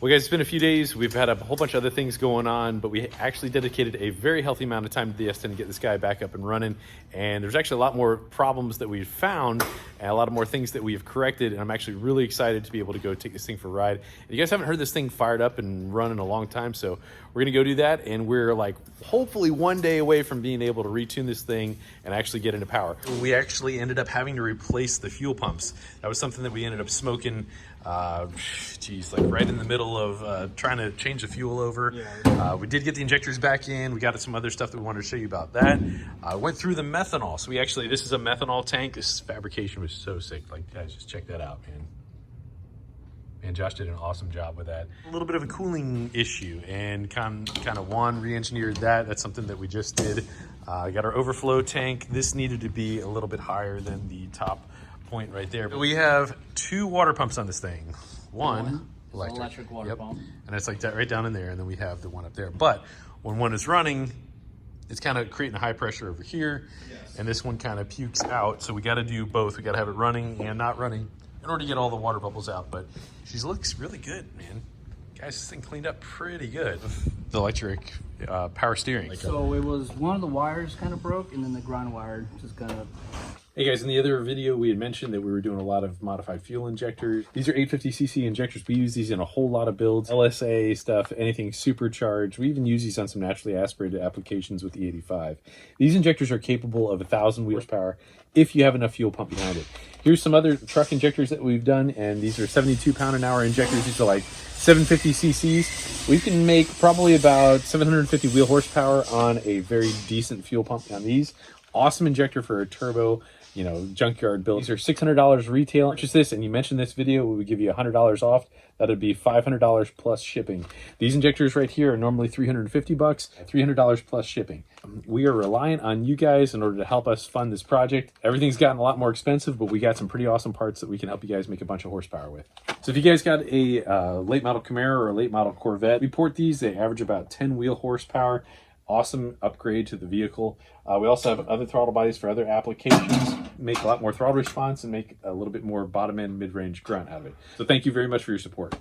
Well guys, it's been a few days. We've had a whole bunch of other things going on, but we actually dedicated a very healthy amount of time to the S10 to get this guy back up and running. And there's actually a lot more problems that we've found and a lot of more things that we've corrected. And I'm actually really excited to be able to go take this thing for a ride. And you guys haven't heard this thing fired up and run in a long time, so we're gonna go do that. And we're like hopefully one day away from being able to retune this thing and actually get into power. We actually ended up having to replace the fuel pumps. That was something that we ended up smoking like right in the middle of trying to change the fuel over. We did get the injectors back in. We got some other stuff that we wanted to show you about that. Went through the methanol. So this is a methanol tank. This fabrication was so sick. Like, guys, just check that out, man. And Josh did an awesome job with that. A little bit of a cooling issue, and kind of Juan re-engineered that. That's something that we just did. Got our overflow tank. This needed to be a little bit higher than the top point right there. But we have two water pumps on this thing. One electric water pump, and it's like that right down in there, and then we have the one up there. But when one is running, it's kind of creating a high pressure over here, and this one kind of pukes out. So we got to do both. We got to have it running and not running in order to get all the water bubbles out. But she looks really good, man. Guys, this thing cleaned up pretty good. The electric power steering. So it was one of the wires kind of broke, and then the ground wire just kind of... Hey guys, in the other video we had mentioned that we were doing a lot of modified fuel injectors. These are 850cc injectors. We use these in a whole lot of builds. LSA stuff, anything supercharged. We even use these on some naturally aspirated applications with the 85. These injectors are capable of 1,000 horsepower if you have enough fuel pump behind it. Here's some other truck injectors that we've done, and these are 72 pound-an-hour injectors. These are like 750cc's. We can make probably about 750 wheel horsepower on a very decent fuel pump on these. Awesome injector for a turbo, junkyard build. These are $600 retail. Purchase this, and you mentioned this video, we would give you $100 off. That would be $500 plus shipping. These injectors right here are normally $350, $300 plus shipping. We are reliant on you guys in order to help us fund this project. Everything's gotten a lot more expensive, but we got some pretty awesome parts that we can help you guys make a bunch of horsepower with. So if you guys got a late model Camaro or a late model Corvette, we port these. They average about 10 wheel horsepower. Awesome upgrade to the vehicle. We also have other throttle bodies for other applications, make a lot more throttle response and make a little bit more bottom end mid-range grunt out of it. So thank you very much for your support.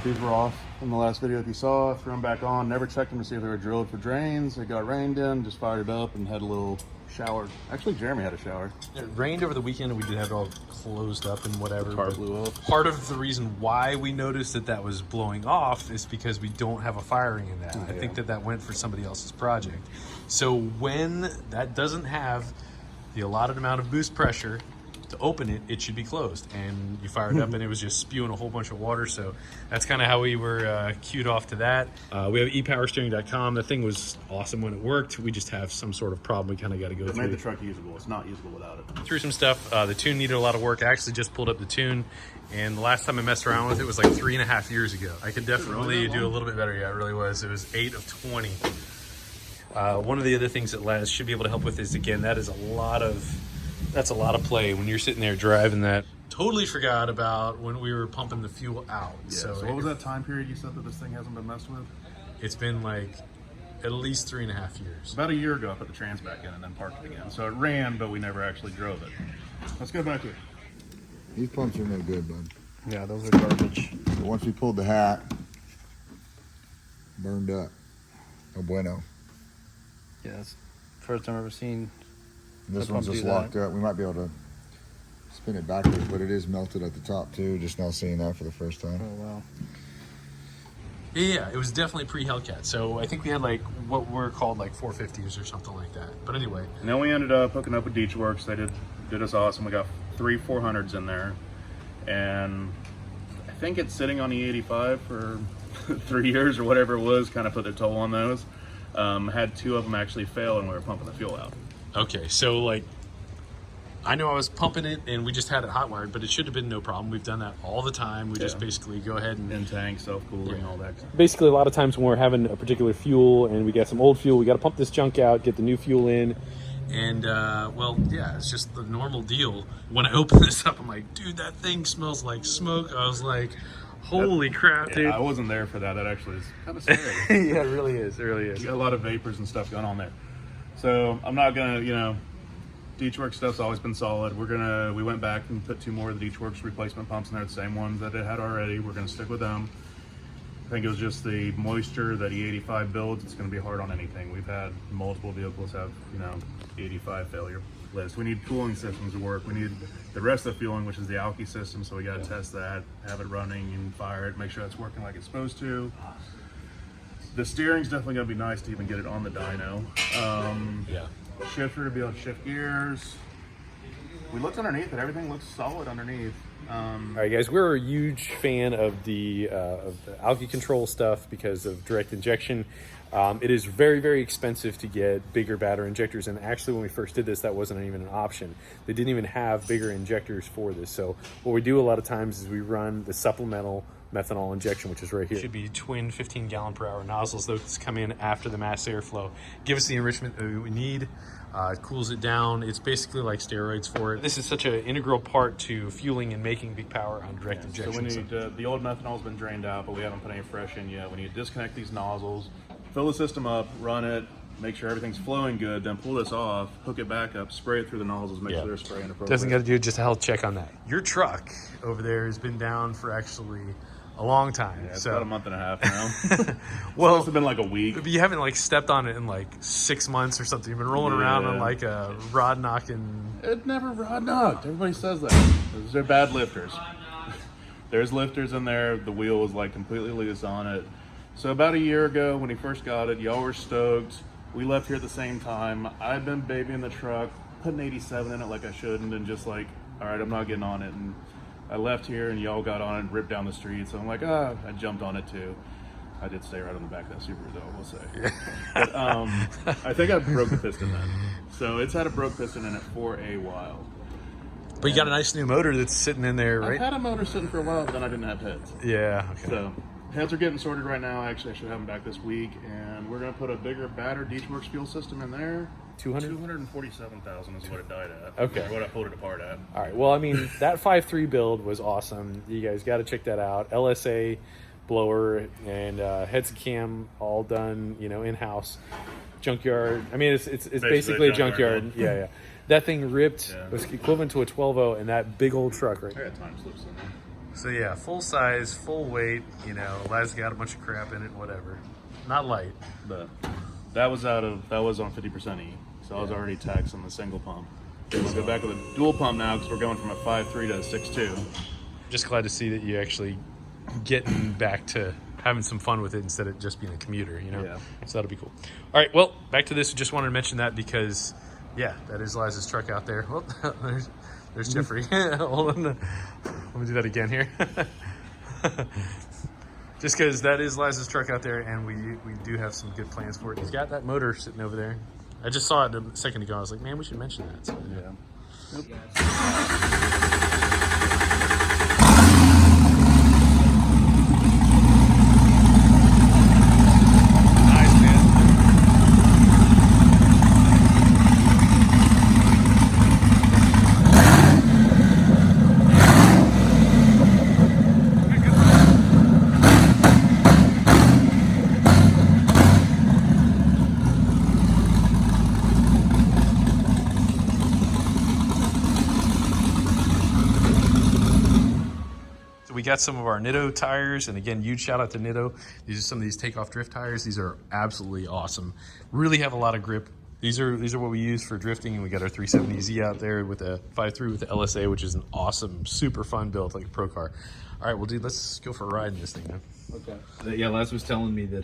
These were off in the last video if you saw. Threw them back on, never checked them to see if they were drilled for drains. It got rained in, just fired it up and had a little shower. Actually, Jeremy had a shower. It rained over the weekend and we did have it all closed up and whatever. The car blew up. Part Part of the reason why we noticed that was blowing off is because we don't have a firing in that. I think that went for somebody else's project. So when that doesn't have the allotted amount of boost pressure to open it, it should be closed. And you fired up and it was just spewing a whole bunch of water. So that's kind of how we were cued off to that. We have epowersteering.com. The thing was awesome when it worked. We just have some sort of problem we kind of got to go through. It made the truck usable. It's not usable without it. Through some stuff. The tune needed a lot of work. I actually just pulled up the tune, and the last time I messed around with it was like 3.5 years ago. I could definitely do a little bit better. Yeah, it really was. It was 8 of 20. One of the other things that Laz should be able to help with is, again, that's a lot of play when you're sitting there driving that. Totally forgot about when we were pumping the fuel out. Yeah, so what was that time period you said that this thing hasn't been messed with? It's been like at least 3.5 years. About a year ago I put the trans back in and then parked it again. So it ran, but we never actually drove it. Let's go back here. These pumps are no good, bud. Yeah, those are garbage. But once we pulled the hat, burned up. No bueno. Yeah, that's the first time I've ever seen. This one's just locked up. We might be able to spin it backwards, but it is melted at the top too. Just now seeing that for the first time. Oh, wow. Yeah, it was definitely pre-Hellcat. So I think we had like what were called like 450s or something like that. But anyway. And then we ended up hooking up with Deechworks. They did us awesome. We got 3 400s in there. And I think it's sitting on the 85 for 3 years or whatever it was. Kind of put their toll on those. Had 2 of them actually fail and we were pumping the fuel out. Okay, so like, I know I was pumping it and we just had it hot wired, but it should have been no problem. We've done that all the time. We just basically go ahead and... In-tank, self-cooling, all that. Basically, a lot of times when we're having a particular fuel and we got some old fuel, we got to pump this junk out, get the new fuel in. And, well, yeah, it's just the normal deal. When I open this up, I'm like, dude, that thing smells like smoke. I was like, holy crap, dude. I wasn't there for that. That actually is kind of scary. Yeah, it really is. It really is. You got a lot of vapors and stuff going on there. So I'm not gonna, you know, Deechworks stuff's always been solid. We went back and put 2 more of the Deechworks replacement pumps in there, the same ones that it had already. We're gonna stick with them. I think it was just the moisture that E85 builds. It's gonna be hard on anything. We've had multiple vehicles have, you know, 85 failure list. We need cooling systems to work. We need the rest of the fueling, which is the alky system. So we gotta test that, have it running and fire it, make sure it's working like it's supposed to. The steering's definitely gonna be nice to even get it on the dyno. Yeah. Shifter to be able to shift gears. We looked underneath it, everything looks solid underneath. All right, guys, we're a huge fan of the alky control stuff because of direct injection. It is very, very expensive to get bigger, badder injectors, and actually when we first did this, that wasn't even an option. They didn't even have bigger injectors for this. So what we do a lot of times is we run the supplemental methanol injection, which is right here. Should be twin 15-gallon-per-hour nozzles. Those come in after the mass airflow. Give us the enrichment that we need. It cools it down. It's basically like steroids for it. This is such an integral part to fueling and making big power on direct injection. So we need, the old methanol's been drained out, but we haven't put any fresh in yet. We need to disconnect these nozzles, fill the system up, run it, make sure everything's flowing good, then pull this off, hook it back up, spray it through the nozzles, make sure they're spraying appropriately. Doesn't got to do just a health check on that. Your truck over there has been down for actually a long time. Yeah, it's so about a month and a half now. well, it's been like a week. But you haven't like stepped on it in like 6 months or something. You've been rolling around on like a rod knocking. It never rod knocked. Everybody says that. Those are bad lifters. There's lifters in there. The wheel was like completely loose on it. So about a year ago when he first got it, y'all were stoked. We left here at the same time. I've been babying the truck, putting 87 in it like I shouldn't, and just like, all right, I'm not getting on it. And I left here and y'all got on it and ripped down the street. So I'm like, I jumped on it too. I did stay right on the back of that Subaru though, we'll say. But I think I broke the piston then. So it's had a broke piston in it for a while. But you got a nice new motor that's sitting in there, right? I've had a motor sitting for a while, but then I didn't have heads. Yeah, okay. So heads are getting sorted right now. Actually, I should have them back this week. And we're going to put a bigger, badder Deechworks fuel system in there. 247,000 is what it died at. Okay. Or what I pulled it apart at. All right. Well, I mean, that 5.3 build was awesome. You guys got to check that out. LSA blower and heads and cam all done, you know, in-house. Junkyard. I mean, it's basically a junkyard. Yeah. That thing ripped. Yeah. Was equivalent to a 12.0 in that big old truck, right? I got time slips in there. So yeah, full size, full weight. You know, Laz got a bunch of crap in it. Whatever. Not light. But that was on 50% E. So I was already taxed on the single pump. We'll go back with a dual pump now because we're going from a 5.3 to a 6.2. Just glad to see that you actually getting back to having some fun with it instead of just being a commuter, you know? Yeah. So that'll be cool. All right, well, back to this. Just wanted to mention that because, yeah, that is Laz's truck out there. Well, there's Jeffrey. Hold on. Let me do that again here. Just because that is Laz's truck out there, and we do have some good plans for it. He's got that motor sitting over there. I just saw it a second ago. I was like, man, we should mention that. So, Nice, man. We got some of our Nitto tires, and again, huge shout out to Nitto. These are some of these takeoff drift tires. These are absolutely awesome. Really have a lot of grip. These are what we use for drifting, and we got our 370Z out there with a 5.3 with the LSA, which is an awesome, super fun build, like a pro car. All right, well, dude, let's go for a ride in this thing, man. Okay. Yeah, Laz was telling me that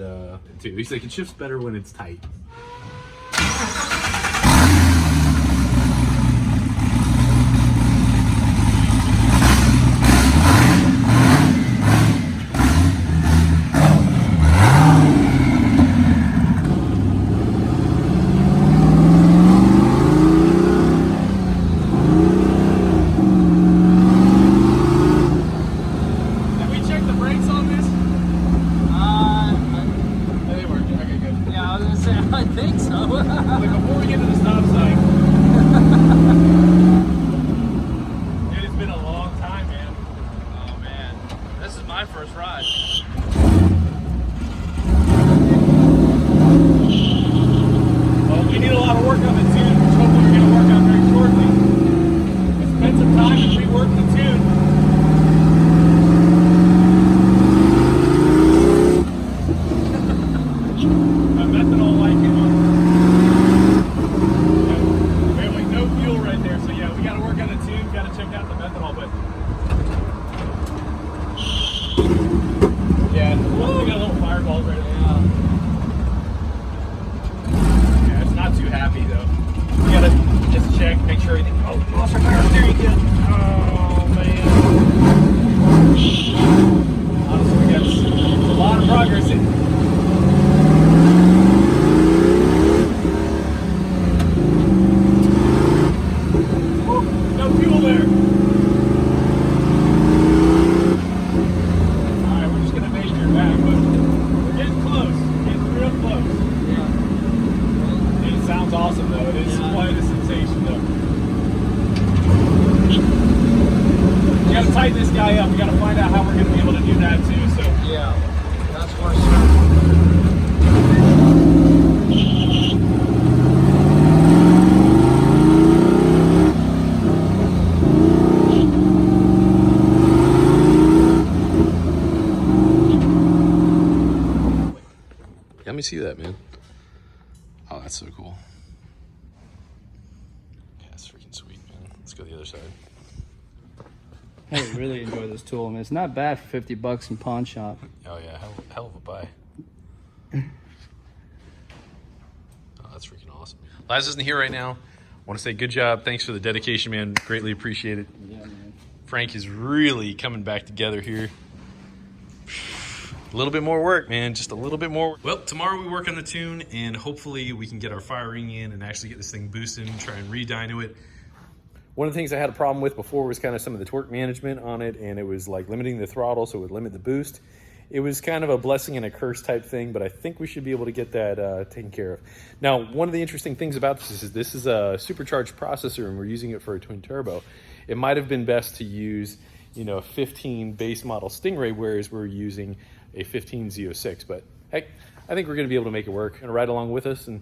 too. He's like, it shifts better when it's tight. though. It is quite a sensation, though. We gotta tighten this guy up. We gotta find out how we're gonna be able to do that too. So Yeah, that's where. let me see that, man. Oh, that's so cool. Yeah, that's freaking sweet, man. Let's go to the other side. I really enjoy this tool. I mean, it's not bad for $50 in pawn shop. Oh yeah, hell of a buy. Oh, that's freaking awesome. Laz isn't here right now. I want to say good job. Thanks for the dedication, man. Greatly appreciate it. Yeah, man. Frank is really coming back together here. A little bit more work, man. Just a little bit more work. Well, tomorrow we work on the tune, and hopefully we can get our firing in and actually get this thing boosted and try and re-dyno it. One of the things I had a problem with before was kind of some of the torque management on it, and it was like limiting the throttle so it would limit the boost. It was kind of a blessing and a curse type thing, but I think we should be able to get that taken care of. Now, one of the interesting things about this is a supercharged processor, and we're using it for a twin turbo. It might have been best to use, you know, a 15 base model Stingray, whereas we're using a 15 Z06. But heck, I think we're going to be able to make it work. And ride along with us and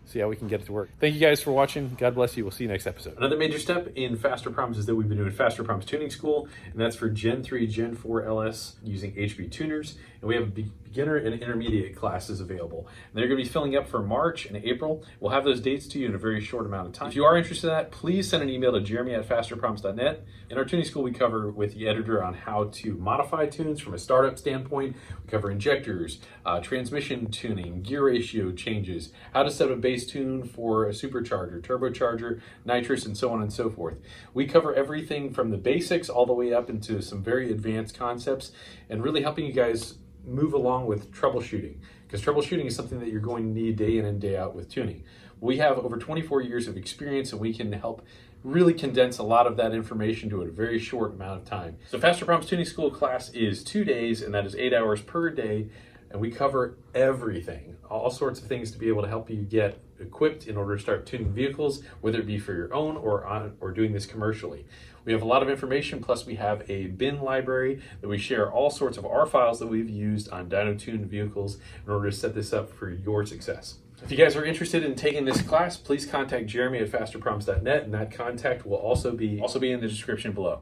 see how we can get it to work. Thank you guys for watching. God bless you. We'll see you next episode. Another major step in Fasterproms is that we've been doing Fasterproms tuning school, and that's for Gen 3, Gen 4 LS using HB tuners. And we have beginner and intermediate classes available. And they're going to be filling up for March and April. We'll have those dates to you in a very short amount of time. If you are interested in that, please send an email to jeremy@fasterproms.net. In our tuning school, we cover with the editor on how to modify tunes from a startup standpoint. We cover injectors, transmission tuning, gear ratio changes, how to set a base tune for a supercharger, turbocharger, nitrous, and so on and so forth. We cover everything from the basics all the way up into some very advanced concepts and really helping you guys move along with troubleshooting, because troubleshooting is something that you're going to need day in and day out with tuning. We have over 24 years of experience, and we can help really condense a lot of that information to a very short amount of time. So Fasterproms Tuning School class is 2 days, and that is 8 hours per day, and we cover everything, all sorts of things to be able to help you get equipped in order to start tuning vehicles, whether it be for your own or doing this commercially. We have a lot of information, plus we have a bin library that we share all sorts of our files that we've used on dyno tuned vehicles in order to set this up for your success. If you guys are interested in taking this class, please contact Jeremy at fasterproms.net, and that contact will also be in the description below.